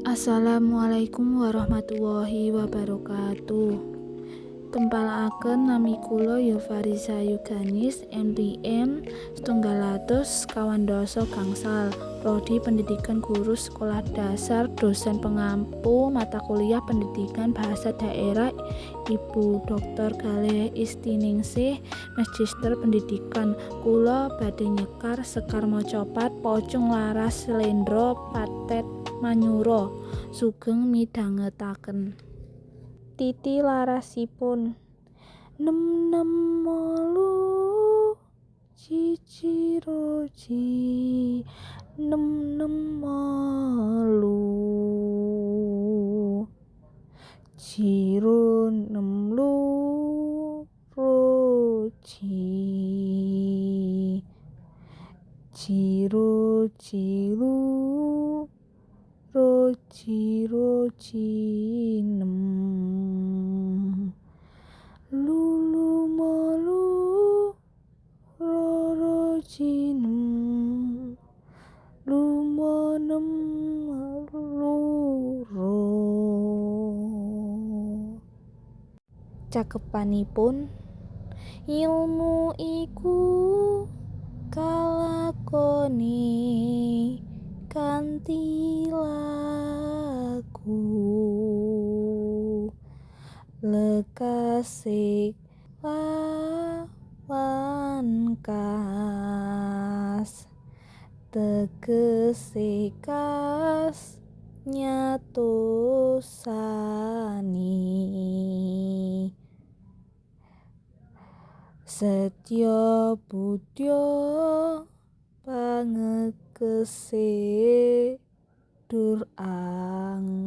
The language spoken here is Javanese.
Assalamualaikum warahmatullahi wabarakatuh. Tempalaken nami kula Yofarisa Yuganis MPM 712 gangsal Prodi Pendidikan Guru Sekolah Dasar Dosen Pengampu Mata Kuliah Pendidikan Bahasa Daerah Ibu Dr. Galih Istiningsih Magister Pendidikan. Kula badhe nyekar Sekar Mojopat Pocung Laras Slendro Patet Manyura sugeng midhangetaken. Titi larasipun nem nem molu ciciroji nem nem molu ciro nem lu roji ciro ciru roji nem lulu molu rorojinem lumonem luro. Cakepanipun ilmu iku kalakoni kanthi laku lekasik lawan kas tegese kas nyatosani setya budya pangekese dur ang